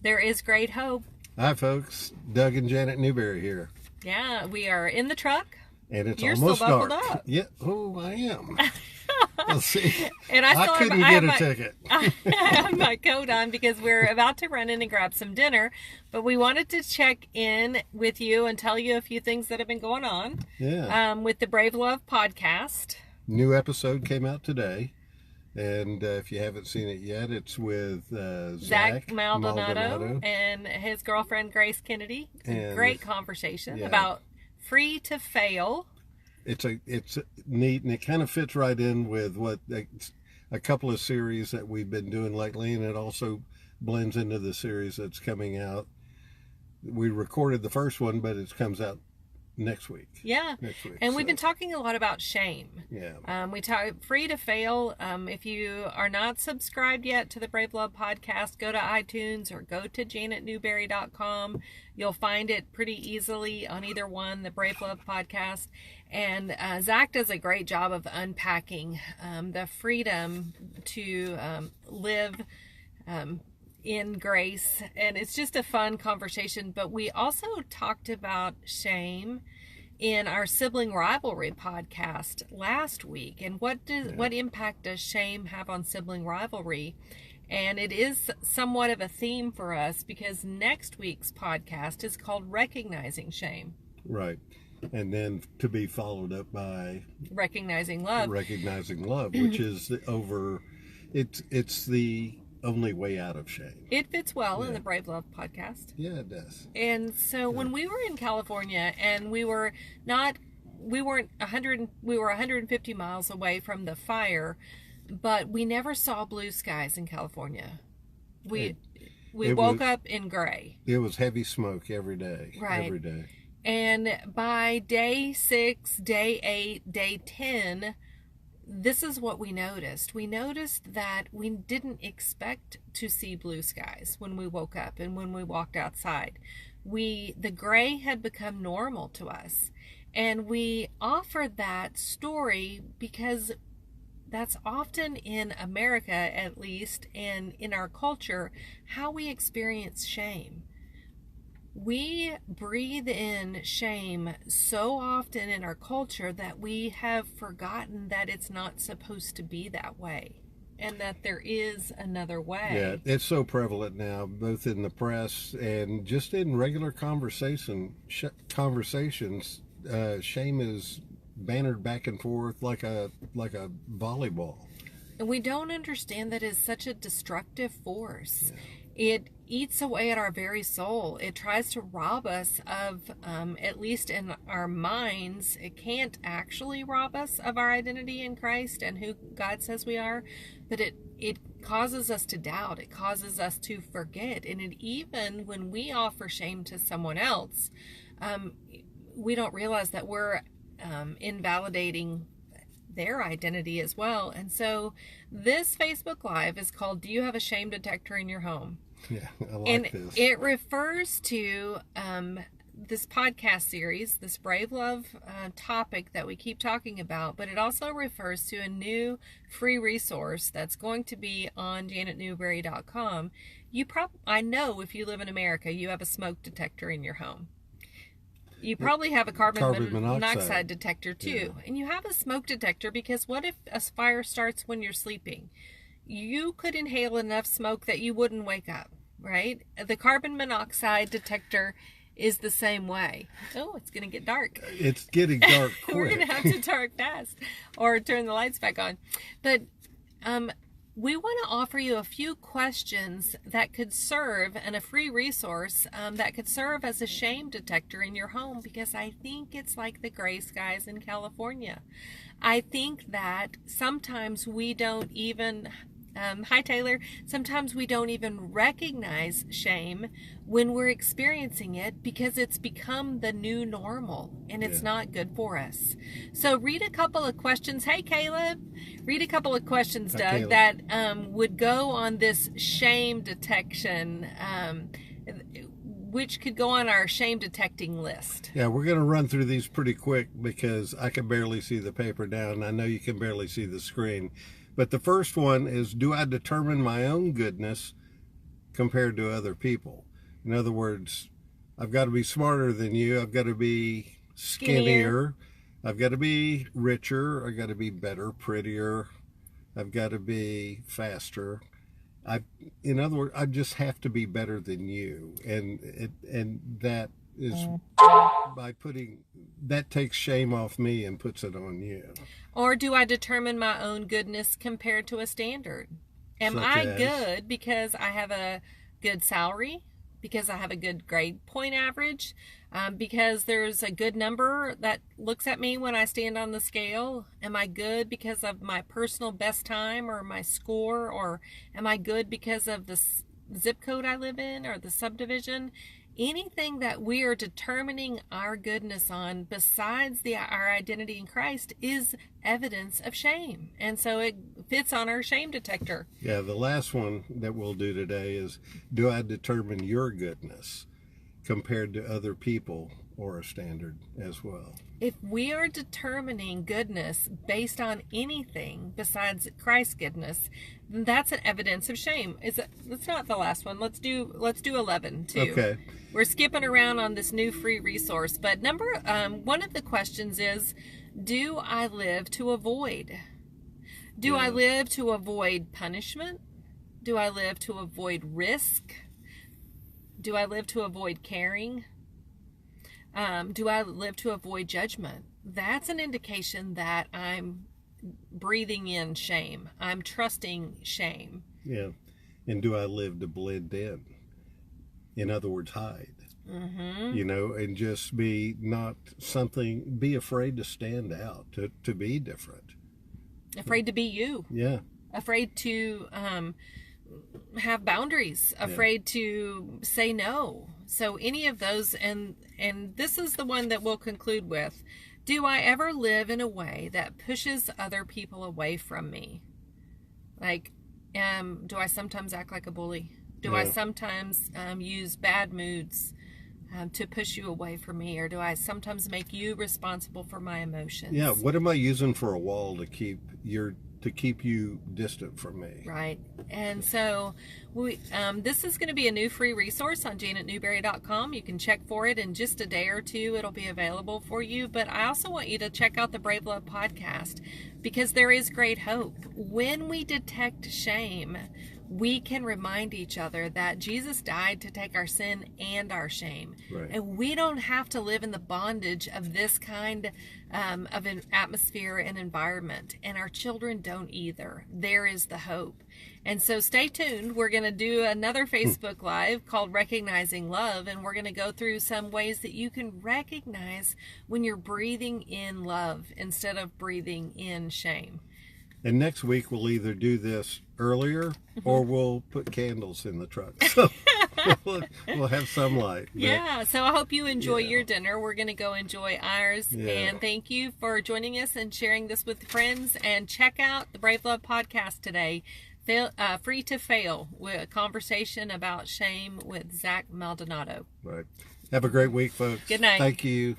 There is great hope. Hi, folks. Doug and Janet Newberry here. Yeah, we are in the truck. And it's You're almost still buckled dark. up. Yeah. Oh, I am. Let's see. And I couldn't get a ticket. I have my coat on because we're about to run in and grab some dinner. But we wanted to check in with you and tell you a few things that have been going on. Yeah. With the Brave Love podcast. New episode came out today. And if you haven't seen it yet, it's with Zach Maldonado and his girlfriend Grace Kennedy. It's a great conversation about free to fail. It's neat, and it kind of fits right in with what a couple of series that we've been doing lately, and it also blends into the series that's coming out. We recorded the first one, but it comes out next week. Yeah. Next week. And we've been talking a lot about shame. Yeah. We talk free to fail. If you are not subscribed yet to the Brave Love podcast, go to iTunes or go to janetnewberry.com. You'll find it pretty easily on either one, the Brave Love podcast. And Zach does a great job of unpacking the freedom to live in grace, and it's just a fun conversation. But we also talked about shame in our sibling rivalry podcast last week, and what impact does shame have on sibling rivalry? And it is somewhat of a theme for us because next week's podcast is called Recognizing Shame. Right. And then to be followed up by Recognizing Love, which is it's the only way out of shame. It fits well in the Brave Love podcast. Yeah, it does. And so when we were in California, and we were 150 miles away from the fire, but we never saw blue skies in California. We woke up in gray. It was heavy smoke every day. Right. Every day. And by day 6, day 8, day 10, this is what we noticed. We noticed that we didn't expect to see blue skies when we woke up and when we walked outside. The gray had become normal to us. And we offered that story because that's often in America, at least, and in our culture, how we experience shame. We breathe in shame so often in our culture that we have forgotten that it's not supposed to be that way and that there is another way. Yeah, it's so prevalent now, both in the press and just in regular conversations. Shame is bannered back and forth like a volleyball. And we don't understand that it's such a destructive force. Yeah. It eats away at our very soul. It tries to rob us of, at least in our minds, it can't actually rob us of our identity in Christ and who God says we are, but it causes us to doubt. It causes us to forget. And even when we offer shame to someone else, we don't realize that we're invalidating their identity as well. And so this Facebook Live is called Do You Have a Shame Detector in Your Home? Yeah, I like and this. It refers to this podcast series, this Brave Love topic that we keep talking about, but it also refers to a new free resource that's going to be on janetnewberry.com. I know if you live in America, you have a smoke detector in your home. You probably have a carbon monoxide detector too. Yeah. And you have a smoke detector because what if a fire starts when you're sleeping? You could inhale enough smoke that you wouldn't wake up, right? The carbon monoxide detector is the same way. Oh, it's going to get dark. It's getting dark quick. We're going to have to dark fast or turn the lights back on. But we want to offer you a few questions that could serve, and a free resource that could serve as a shame detector in your home, because I think it's like the gray skies in California. I think that sometimes we don't even, hi Taylor, sometimes we don't even recognize shame when we're experiencing it because it's become the new normal and it's not good for us. So read a couple of questions. Hey Caleb, read a couple of questions, Doug, that would go on this shame detection, which could go on our shame detecting list. Yeah, we're going to run through these pretty quick because I can barely see the paper down. I know you can barely see the screen. But the first one is, do I determine my own goodness compared to other people. In other words, I've got to be smarter than you. I've got to be skinnier. I've got to be richer. I've got to be better, prettier. I've got to be faster. In other words, I just have to be better than you, and that is by putting that takes shame off me and puts it on you. Or do I determine my own goodness compared to a standard? Am I good because I have a good salary? Because I have a good grade point average? Because there's a good number that looks at me when I stand on the scale? Am I good because of my personal best time or my score? Or am I good because of the zip code I live in or the subdivision? Anything that we are determining our goodness on besides our identity in Christ is evidence of shame. And so it fits on our shame detector. Yeah, the last one that we'll do today is, do I determine your goodness compared to other people or a standard as well? If we are determining goodness based on anything besides Christ's goodness, then that's an evidence of shame. That's not the last one. Let's do 11 too. Okay. We're skipping around on this new free resource, but one of the questions is, do I live to avoid? Do I live to avoid punishment? Do I live to avoid risk? Do I live to avoid caring? Do I live to avoid judgment? That's an indication that I'm breathing in shame. I'm trusting shame. Yeah. And do I live to blend in? In other words, hide. Mm-hmm. And just be afraid to stand out, to be different. Afraid to be you. Yeah. Afraid to have boundaries. Afraid to say no. So any of those, and this is the one that we'll conclude with. Do I ever live in a way that pushes other people away from me? Like, do I sometimes act like a bully? Do I sometimes use bad moods to push you away from me? Or do I sometimes make you responsible for my emotions? Yeah, what am I using for a wall to keep you distant from me? Right. And so this is going to be a new free resource on janetnewberry.com. You can check for it in just a day or two. It'll be available for you. But I also want you to check out the Brave Love podcast, because there is great hope. When we detect shame, we can remind each other that Jesus died to take our sin and our shame. Right. And we don't have to live in the bondage of this kind of an atmosphere and environment. And our children don't either. There is the hope. And so stay tuned. We're going to do another Facebook Live called Recognizing Love. And we're going to go through some ways that you can recognize when you're breathing in love instead of breathing in shame. And next week we'll either do this earlier or we'll put candles in the truck. So we'll have some light. Yeah, so I hope you enjoy your dinner. We're going to go enjoy ours. Yeah. And thank you for joining us and sharing this with friends. And check out the Brave Love podcast today. Free to Fail, with a conversation about shame with Zach Maldonado. Right. Have a great week, folks. Good night. Thank you.